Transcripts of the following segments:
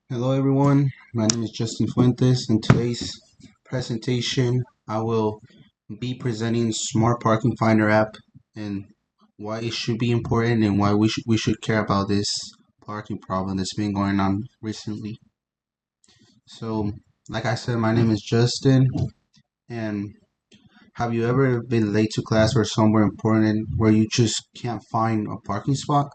Hello everyone, my name is Justin Fuentes. In today's presentation, I will be presenting Smart Parking Finder app and why it should be important and why we should care about this parking problem that's been going on recently. So, like I said, my name is Justin, and have you ever been late to class or somewhere important where you just can't find a parking spot?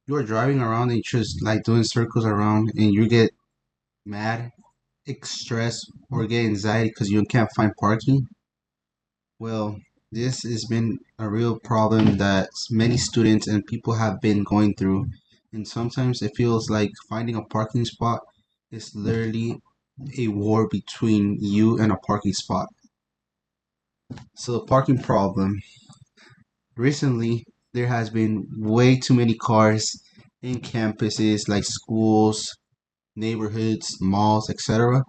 You are driving around and just like doing circles around and you get mad, stress, or get anxiety because you can't find parking? Well, this has been a real problem that many students and people have been going through. And sometimes it feels like finding a parking spot is literally a war between you and a parking spot. So, the parking problem. Recently, there has been way too many cars in campuses like schools, neighborhoods, malls, etc.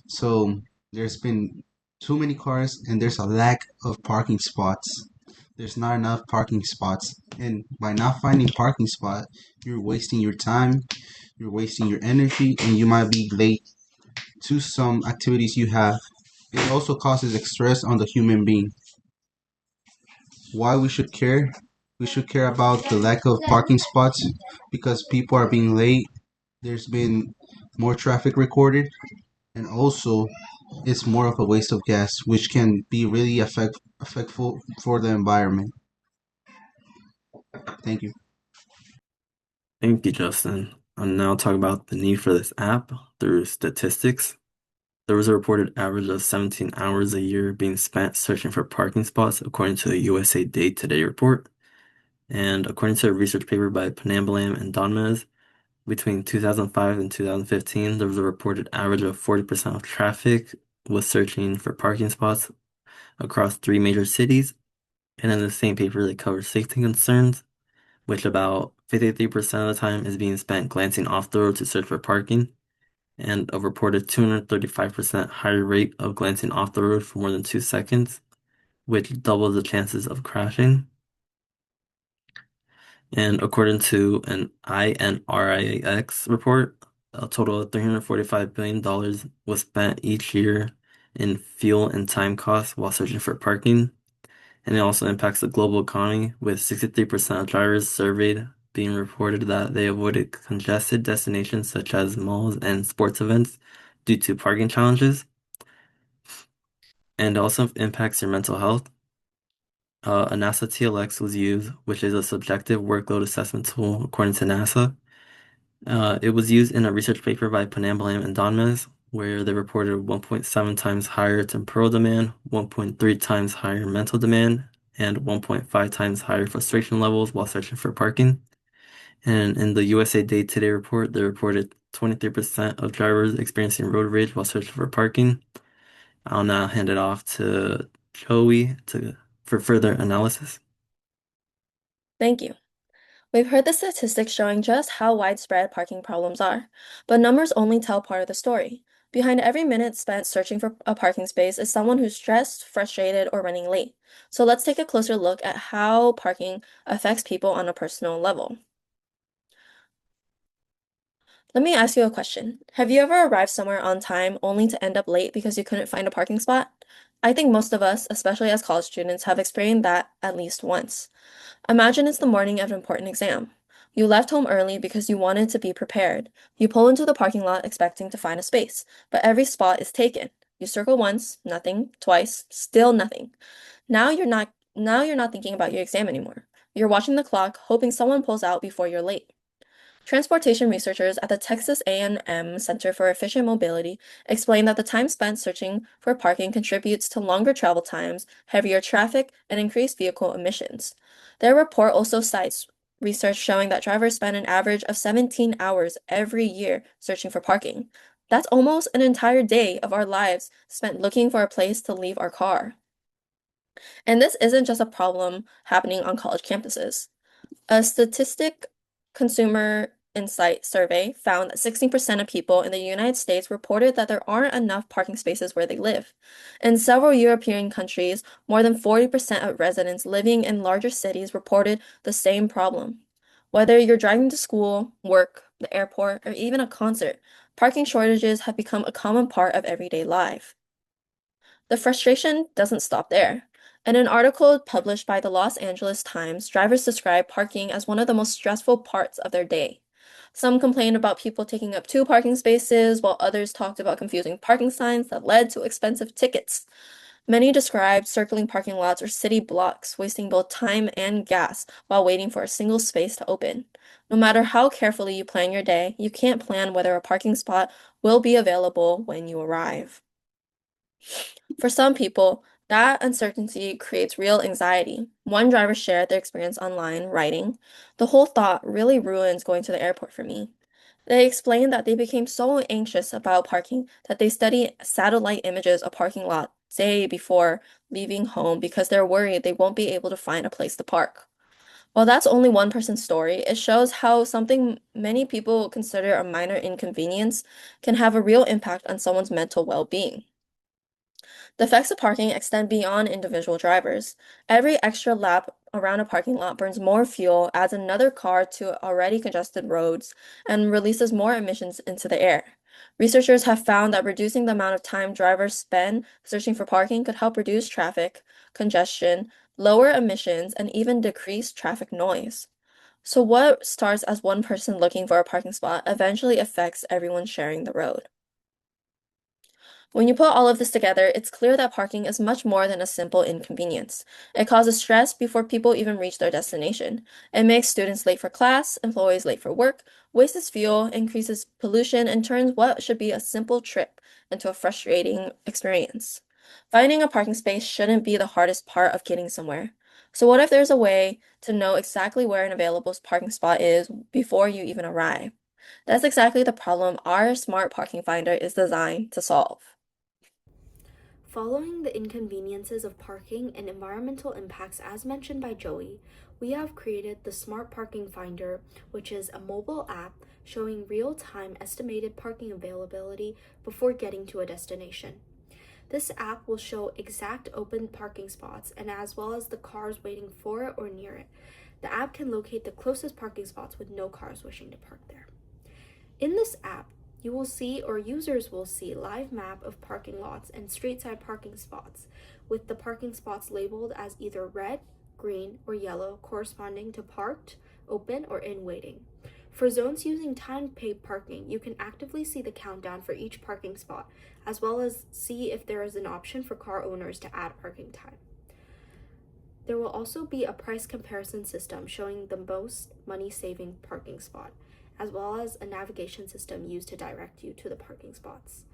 So there's been too many cars and there's a lack of parking spots. There's not enough parking spots. And by not finding parking spot, you're wasting your time, you're wasting your energy, and you might be late to some activities you have. It also causes stress on the human being. Why we should care? We should care about the lack of parking spots because people are being late. There's been more traffic recorded, and also it's more of a waste of gas, which can be really effectful for the environment. Thank you. Thank you, Justin. I'll now talk about the need for this app through statistics. There was a reported average of 17 hours a year being spent searching for parking spots, according to the USA Today report. And according to a research paper by Panambalam and Donmez, between 2005 and 2015, there was a reported average of 40% of traffic was searching for parking spots across three major cities. And in the same paper, they covered safety concerns, which about 53% of the time is being spent glancing off the road to search for parking, and a reported 235% higher rate of glancing off the road for more than 2 seconds, which doubles the chances of crashing. And according to an INRIX report, a total of $345 billion was spent each year in fuel and time costs while searching for parking. And it also impacts the global economy, with 63% of drivers surveyed being reported that they avoided congested destinations such as malls and sports events due to parking challenges. And also impacts your mental health. A NASA TLX was used, which is a subjective workload assessment tool according to NASA. It was used in a research paper by Panambalam and Donmez, where they reported 1.7 times higher temporal demand, 1.3 times higher mental demand, and 1.5 times higher frustration levels while searching for parking. And in the USA Today report, they reported 23% of drivers experiencing road rage while searching for parking. I'll now hand it off to Joey for further analysis. Thank you. We've heard the statistics showing just how widespread parking problems are, but numbers only tell part of the story. Behind every minute spent searching for a parking space is someone who's stressed, frustrated, or running late. So let's take a closer look at how parking affects people on a personal level. Let me ask you a question. Have you ever arrived somewhere on time only to end up late because you couldn't find a parking spot? I think most of us, especially as college students, have experienced that at least once. Imagine it's the morning of an important exam. You left home early because you wanted to be prepared. You pull into the parking lot expecting to find a space, but every spot is taken. You circle once, nothing, twice, still nothing. Now you're not thinking about your exam anymore. You're watching the clock, hoping someone pulls out before you're late. Transportation researchers at the Texas A&M Center for Efficient Mobility explain that the time spent searching for parking contributes to longer travel times, heavier traffic, and increased vehicle emissions. Their report also cites research showing that drivers spend an average of 17 hours every year searching for parking. That's almost an entire day of our lives spent looking for a place to leave our car. And this isn't just a problem happening on college campuses. A statistic consumer insight survey found that 16% of people in the United States reported that there aren't enough parking spaces where they live. In several European countries, more than 40% of residents living in larger cities reported the same problem. Whether you're driving to school, work, the airport, or even a concert, parking shortages have become a common part of everyday life. The frustration doesn't stop there. In an article published by the Los Angeles Times, drivers describe parking as one of the most stressful parts of their day. Some complained about people taking up two parking spaces, while others talked about confusing parking signs that led to expensive tickets. Many described circling parking lots or city blocks, wasting both time and gas while waiting for a single space to open. No matter how carefully you plan your day, you can't plan whether a parking spot will be available when you arrive. For some people, that uncertainty creates real anxiety. One driver shared their experience online, writing, "The whole thought really ruins going to the airport for me." They explained that they became so anxious about parking that they study satellite images of parking lot day before leaving home because they're worried they won't be able to find a place to park. While that's only one person's story, it shows how something many people consider a minor inconvenience can have a real impact on someone's mental well-being. The effects of parking extend beyond individual drivers. Every extra lap around a parking lot burns more fuel, adds another car to already congested roads, and releases more emissions into the air. Researchers have found that reducing the amount of time drivers spend searching for parking could help reduce traffic congestion, lower emissions, and even decrease traffic noise. So, what starts as one person looking for a parking spot eventually affects everyone sharing the road. When you put all of this together, it's clear that parking is much more than a simple inconvenience. It causes stress before people even reach their destination. It makes students late for class, employees late for work, wastes fuel, increases pollution, and turns what should be a simple trip into a frustrating experience. Finding a parking space shouldn't be the hardest part of getting somewhere. So, what if there's a way to know exactly where an available parking spot is before you even arrive? That's exactly the problem our smart parking finder is designed to solve. Following the inconveniences of parking and environmental impacts as mentioned by Joey, we have created the Smart Parking Finder, which is a mobile app showing real-time estimated parking availability before getting to a destination. This app will show exact open parking spots and as well as the cars waiting for it or near it. The app can locate the closest parking spots with no cars wishing to park there. In this app, you will see, or users will see, live map of parking lots and street side parking spots, with the parking spots labeled as either red, green, or yellow, corresponding to parked, open, or in waiting. For zones using timed paid parking, you can actively see the countdown for each parking spot, as well as see if there is an option for car owners to add parking time. There will also be a price comparison system showing the most money-saving parking spot, as well as a navigation system used to direct you to the parking spots.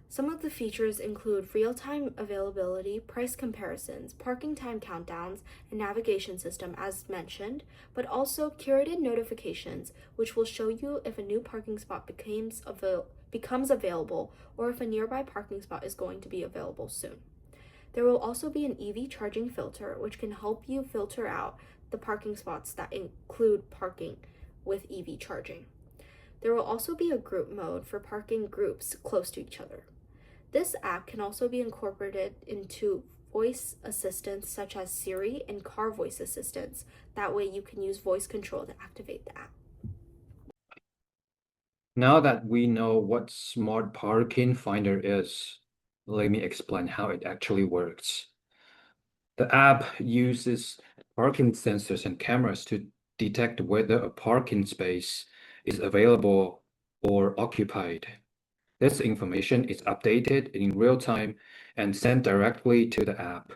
Some of the features include real-time availability, price comparisons, parking time countdowns, and navigation system as mentioned, but also curated notifications, which will show you if a new parking spot becomes available or if a nearby parking spot is going to be available soon. There will also be an EV charging filter, which can help you filter out the parking spots that include parking with EV charging. There will also be a group mode for parking groups close to each other. This app can also be incorporated into voice assistants such as Siri and car voice assistants. That way you can use voice control to activate the app. Now that we know what Smart Parking Finder is, let me explain how it actually works. The app uses parking sensors and cameras to detect whether a parking space is available or occupied. This information is updated in real time and sent directly to the app,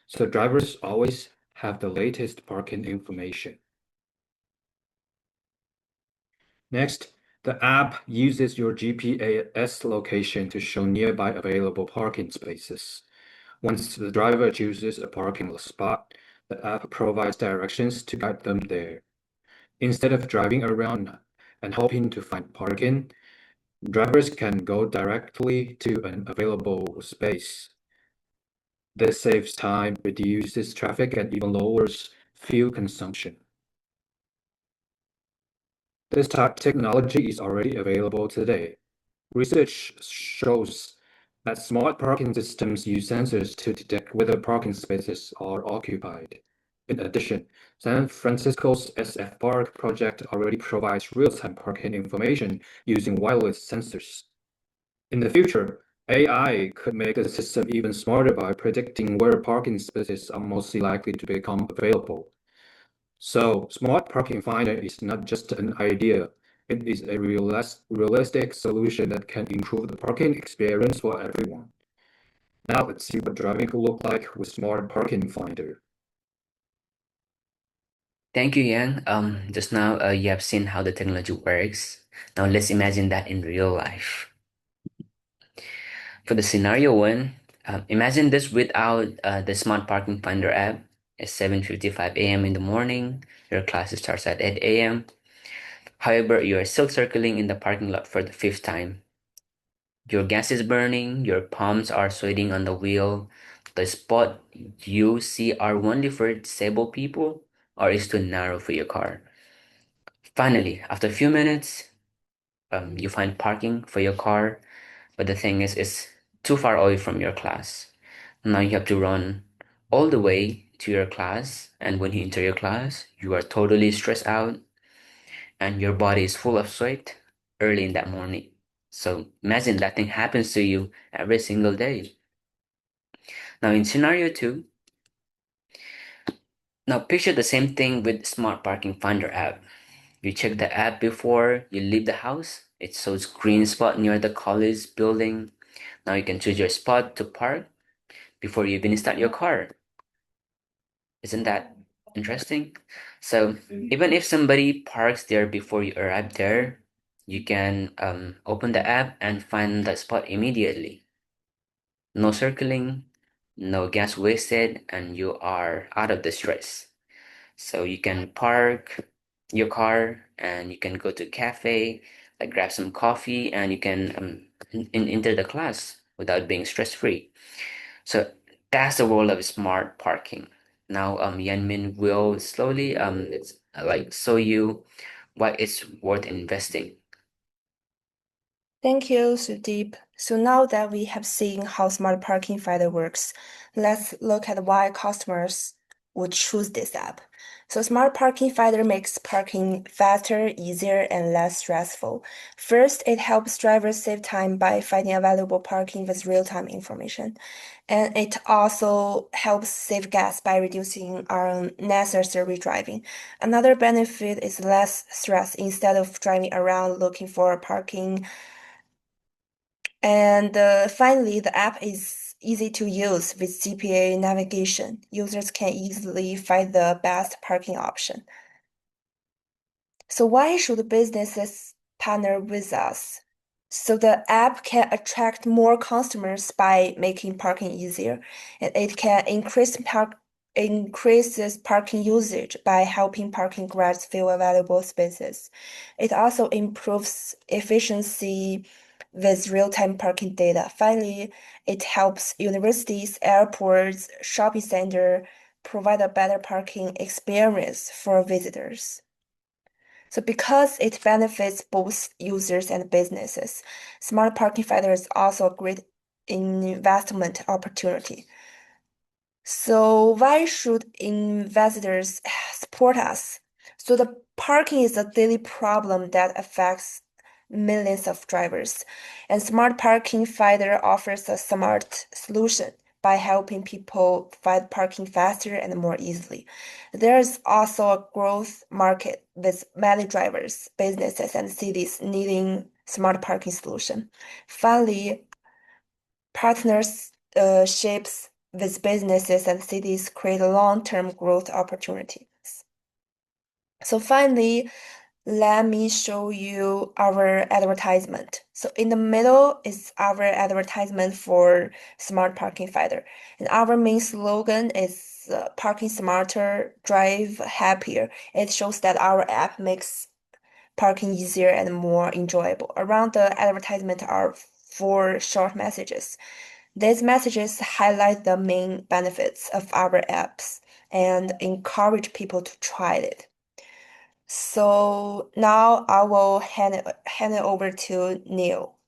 so drivers always have the latest parking information. Next, the app uses your GPS location to show nearby available parking spaces. Once the driver chooses a parking spot, the app provides directions to guide them there. Instead of driving around and hoping to find parking, drivers can go directly to an available space. This saves time, reduces traffic, and even lowers fuel consumption. This type of technology is already available today. Research shows that smart parking systems use sensors to detect whether parking spaces are occupied. In addition, San Francisco's SF Park project already provides real-time parking information using wireless sensors. In the future, AI could make the system even smarter by predicting where parking spaces are most likely to become available. So, smart parking finder is not just an idea, it is a realistic solution that can improve the parking experience for everyone. Now let's see what driving could look like with smart parking finder. Thank you, Yang. Just now you have seen how the technology works. Now let's imagine that in real life. For the scenario one, imagine this without the smart parking finder app. It's 7:55 a.m. in the morning. Your class starts at 8 a.m. However, you are still circling in the parking lot for the fifth time. Your gas is burning, your palms are sweating on the wheel. The spot you see are only for disabled people or is too narrow for your car. Finally, after a few minutes, you find parking for your car, but the thing is, it's too far away from your class. Now you have to run all the way to your class, and when you enter your class, you are totally stressed out and your body is full of sweat early in that morning. So imagine that thing happens to you every single day. Now in scenario two, now picture the same thing with Smart Parking Finder app. You check the app before you leave the house. It shows green spot near the college building. Now you can choose your spot to park before you even start your car. Isn't that interesting? So even if somebody parks there before you arrive there, you can open the app and find the spot immediately. No circling, no gas wasted, and you are out of the stress. So you can park your car and you can go to a cafe, like grab some coffee, and you can enter the class without being stress free. So that's the role of smart parking. Now, Yanmin will slowly it's like show you why it's worth investing. Thank you, Sudeep. So now that we have seen how smart parking finder works, let's look at why customers would choose this app. So smart parking finder makes parking faster, easier, and less stressful. First, it helps drivers save time by finding available parking with real-time information. And it also helps save gas by reducing unnecessary driving. Another benefit is less stress instead of driving around looking for parking. And finally, the app is easy to use with GPA navigation. Users can easily find the best parking option. So why should businesses partner with us? So the app can attract more customers by making parking easier, and it can increases parking usage by helping parking garages fill available spaces. It also improves efficiency with real-time parking data. Finally, it helps universities, airports, shopping center provide a better parking experience for visitors. So because it benefits both users and businesses, smart parking finder is also a great investment opportunity. So why should investors support us? So the parking is a daily problem that affects millions of drivers, and smart parking finder offers a smart solution by helping people find parking faster and more easily. There is also a growth market with many drivers, businesses, and cities needing smart parking solution. Finally, partnerships with businesses and cities create long-term growth opportunities. So finally, let me show you our advertisement. So in the middle is our advertisement for Smart Parking Finder. And our main slogan is parking smarter, drive happier. It shows that our app makes parking easier and more enjoyable. Around the advertisement are 4 short messages. These messages highlight the main benefits of our apps and encourage people to try it. So now I will hand it over to Neil.